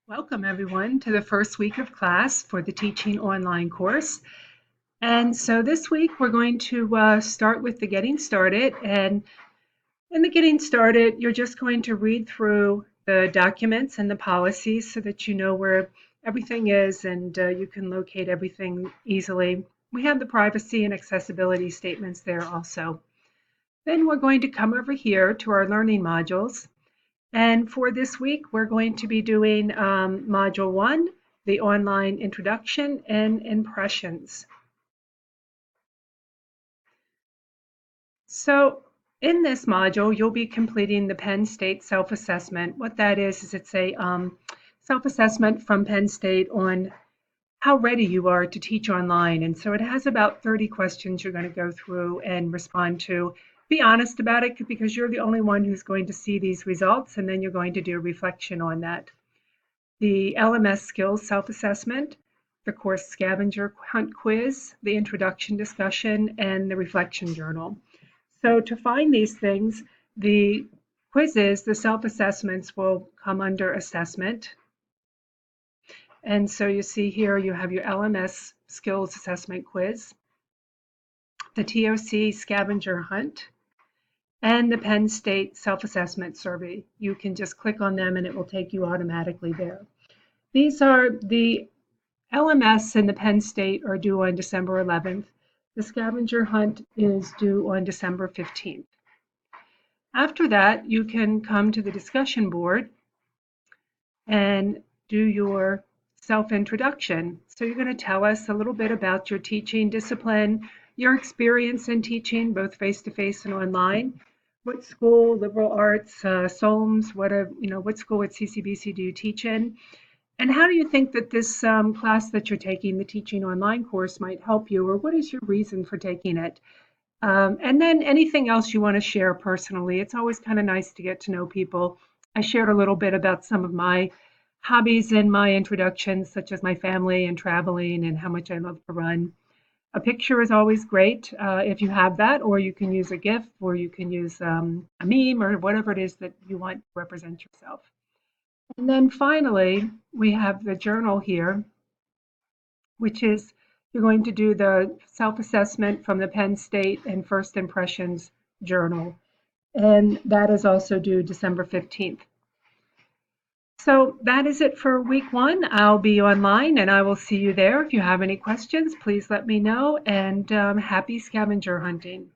Welcome everyone to the first week of class for the Teaching Online course. And so this week we're going to start with the Getting Started. And in the Getting Started, you're just going to read through the documents and the policies so that you know where everything is and you can locate everything easily. We have the privacy and accessibility statements there also. Then we're going to come over here to our learning modules. And for this week, we're going to be doing Module 1, the online introduction and impressions. So in this module, you'll be completing the Penn State self-assessment. What that is it's a self-assessment from Penn State on how ready you are to teach online. And so it has about 30 questions you're going to go through and respond to. Be honest about it because you're the only one who's going to see these results, and then you're going to do a reflection on that. The LMS skills self-assessment, the course scavenger hunt quiz, the introduction discussion, and the reflection journal. So to find these things, the quizzes, the self-assessments will come under assessment. And so you see here you have your LMS skills assessment quiz, the TOC scavenger hunt, and the Penn State self-assessment survey. You can just click on them and it will take you automatically there. These are the LMS and the Penn State are due on December 11th. The scavenger hunt is due on December 15th. After that, you can come to the discussion board and do your self-introduction. So you're going to tell us a little bit about your teaching discipline, your experience in teaching, both face-to-face and online. What school, liberal arts, SOLMS, what school at CCBC do you teach in? And how do you think that this class that you're taking, the Teaching Online course, might help you, or what is your reason for taking it? And then anything else you want to share personally. It's always kind of nice to get to know people. I shared a little bit about some of my hobbies in my introduction, such as my family and traveling and how much I love to run. A picture is always great if you have that, or you can use a GIF, or you can use a meme, or whatever it is that you want to represent yourself. And then finally, we have the journal here, which is you're going to do the self-assessment from the Penn State and First Impressions journal. And that is also due December 15th. So that is it for week 1. I'll be online and I will see you there. If you have any questions, please let me know, and happy scavenger hunting.